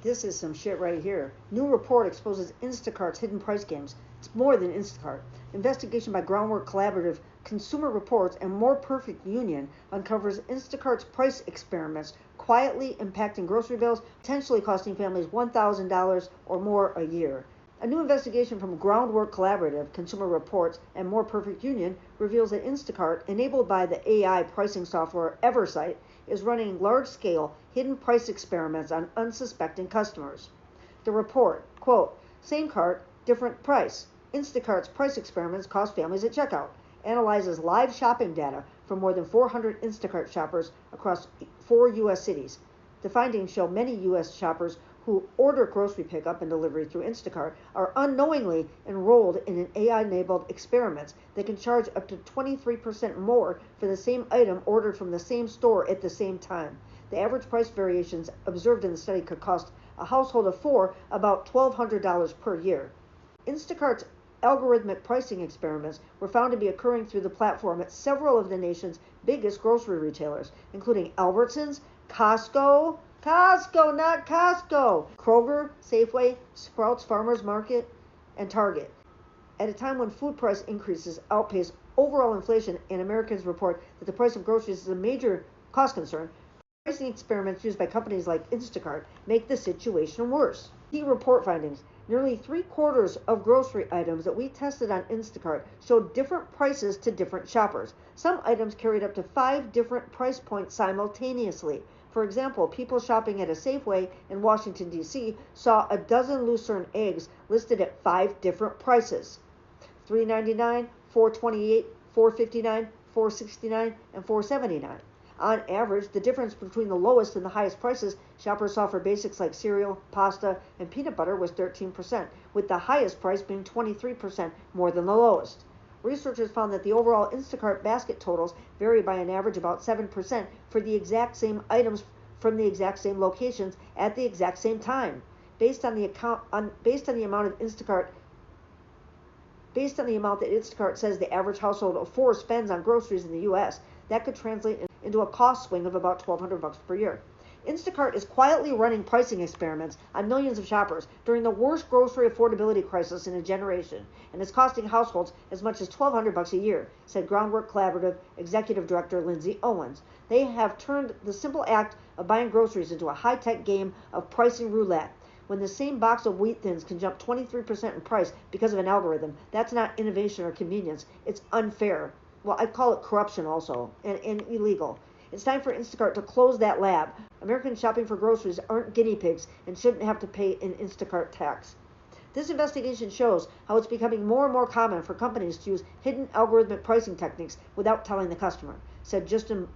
This is some shit right here. New report exposes Instacart's hidden price games. It's more than Instacart. Investigation by Groundwork Collaborative, Consumer Reports, and More Perfect Union uncovers Instacart's price experiments quietly impacting grocery bills, potentially costing families $1,000 or more a year. A new investigation from Groundwork Collaborative, Consumer Reports, and More Perfect Union reveals that Instacart, enabled by the AI pricing software Eversight, is running large-scale hidden price experiments on unsuspecting customers. The report, quote, same cart, different price. Instacart's price experiments cost families at checkout, analyzes live shopping data from more than 400 Instacart shoppers across 4 U.S. cities. The findings show many U.S. shoppers who order grocery pickup and delivery through Instacart are unknowingly enrolled in an AI-enabled experiment that can charge up to 23% more for the same item ordered from the same store at the same time. The average price variations observed in the study could cost a household of 4 about $1,200 per year. Instacart's algorithmic pricing experiments were found to be occurring through the platform at several of the nation's biggest grocery retailers, including Albertsons, Costco, not Costco, Kroger, Safeway, Sprouts Farmers Market, and Target. At a time when food price increases outpace overall inflation and Americans report that the price of groceries is a major cost concern, pricing experiments used by companies like Instacart make the situation worse. Key report findings. Nearly 3/4 of grocery items that we tested on Instacart showed different prices to different shoppers. Some items carried up to 5 different price points simultaneously. For example, people shopping at a Safeway in Washington, D.C. saw a dozen Lucerne eggs listed at 5 different prices: $3.99, $4.28, $4.59, $4.69, and $4.79. On average, the difference between the lowest and the highest prices shoppers saw for basics like cereal, pasta, and peanut butter was 13%, with the highest price being 23% more than the lowest. Researchers found that the overall Instacart basket totals varied by an average about 7% for the exact same items from the exact same locations at the exact same time. Based on the amount that Instacart says the average household of 4 spends on groceries in the U.S., that could translate into a cost swing of about $1,200 per year. Instacart is quietly running pricing experiments on millions of shoppers during the worst grocery affordability crisis in a generation, and is costing households as much as $1,200 a year, said Groundwork Collaborative Executive Director Lindsay Owens. They have turned the simple act of buying groceries into a high-tech game of pricing roulette. When the same box of wheat thins can jump 23% in price because of an algorithm, that's not innovation or convenience. It's unfair. Well, I'd call it corruption also, and illegal. It's time for Instacart to close that lab. Americans shopping for groceries aren't guinea pigs and shouldn't have to pay an Instacart tax. This investigation shows how it's becoming more and more common for companies to use hidden algorithmic pricing techniques without telling the customer, said Justin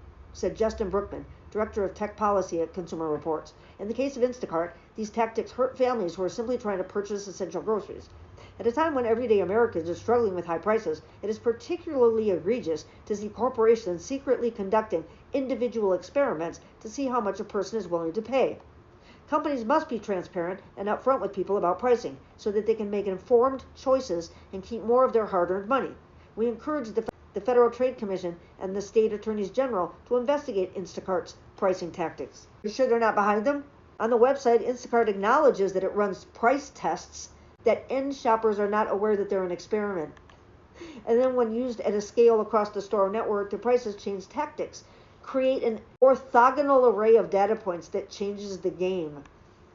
Brookman, Director of Tech Policy at Consumer Reports. In the case of Instacart, these tactics hurt families who are simply trying to purchase essential groceries. At a time when everyday Americans are struggling with high prices, it is particularly egregious to see corporations secretly conducting individual experiments to see how much a person is willing to pay. Companies must be transparent and upfront with people about pricing so that they can make informed choices and keep more of their hard-earned money. We encourage the Federal Trade Commission and the state attorneys general to investigate Instacart's pricing tactics. You're sure they're not behind them? On the website, Instacart acknowledges that it runs price tests that end shoppers are not aware that they're an experiment. And then when used at a scale across the store network, the prices change tactics. Create an orthogonal array of data points that changes the game.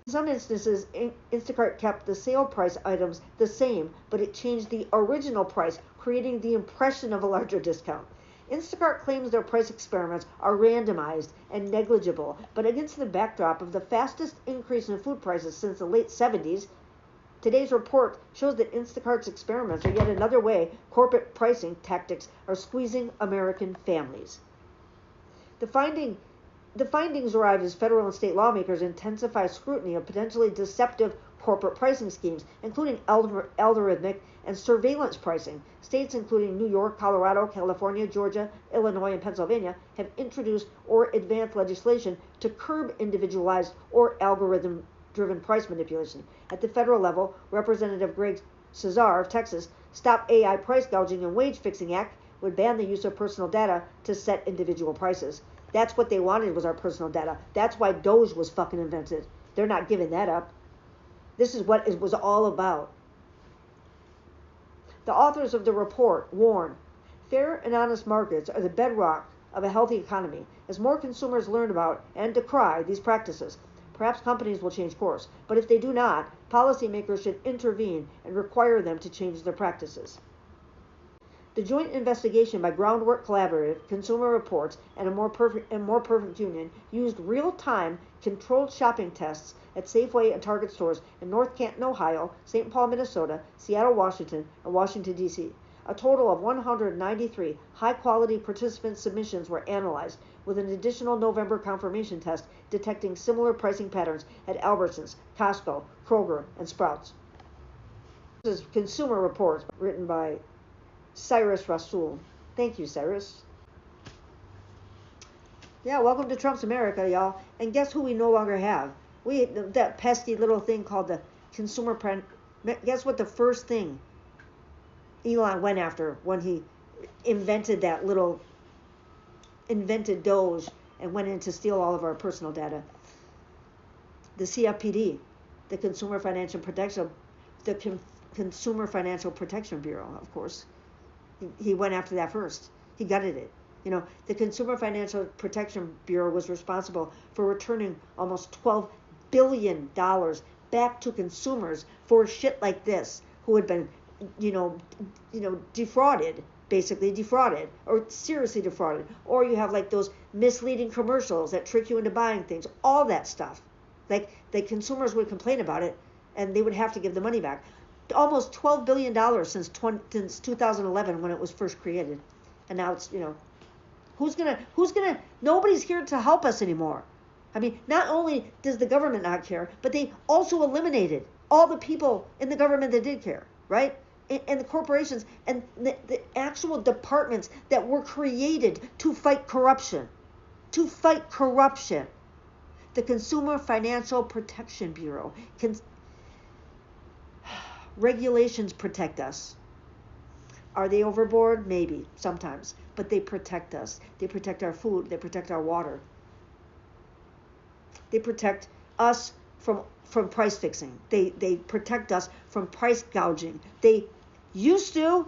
In some instances, Instacart kept the sale price items the same, but it changed the original price, creating the impression of a larger discount. Instacart claims their price experiments are randomized and negligible, but against the backdrop of the fastest increase in food prices since the late 70s, today's report shows that Instacart's experiments are yet another way corporate pricing tactics are squeezing American families. The findings arrive as federal and state lawmakers intensify scrutiny of potentially deceptive corporate pricing schemes, including algorithmic and surveillance pricing. States including New York, Colorado, California, Georgia, Illinois, and Pennsylvania have introduced or advanced legislation to curb individualized or algorithm-driven price manipulation. At the federal level, Representative Greg Cesar of Texas' Stop AI Price Gouging and Wage Fixing Act would ban the use of personal data to set individual prices. That's what they wanted, was our personal data. That's why Doge was fucking invented. They're not giving that up. This is what it was all about. The authors of the report warn, fair and honest markets are the bedrock of a healthy economy. As more consumers learn about and decry these practices, perhaps companies will change course. But if they do not, policymakers should intervene and require them to change their practices. The joint investigation by Groundwork Collaborative, Consumer Reports, and More Perfect Union used real-time controlled shopping tests at Safeway and Target stores in North Canton, Ohio, St. Paul, Minnesota, Seattle, Washington, and Washington, D.C. A total of 193 high-quality participant submissions were analyzed, with an additional November confirmation test detecting similar pricing patterns at Albertsons, Costco, Kroger, and Sprouts. This is Consumer Reports, written by Cyrus Rasul. Thank you, Cyrus. Yeah, welcome to Trump's America, y'all. And guess who we no longer have? That pesky little thing called the consumer. Guess what the first thing Elon went after when he invented Doge and went in to steal all of our personal data? The CFPD, the Consumer Financial Protection Bureau, of course. He went after that first. He gutted it. The Consumer Financial Protection Bureau was responsible for returning almost $12 billion back to consumers for shit like this, who had been, defrauded, or seriously defrauded. Or you have like those misleading commercials that trick you into buying things, all that stuff. Like the consumers would complain about it and they would have to give the money back. Almost $12 billion since 2011 when it was first created. And now it's, nobody's here to help us anymore. I mean, not only does the government not care, but they also eliminated all the people in the government that did care, right? And the corporations and the actual departments that were created to fight corruption. The Consumer Financial Protection Bureau. Regulations protect us. Are they overboard? Maybe, sometimes. But they protect us. They protect our food. They protect our water. They protect us from price fixing. They protect us from price gouging. They used to,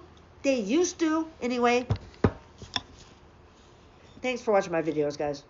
anyway. Thanks for watching my videos, guys.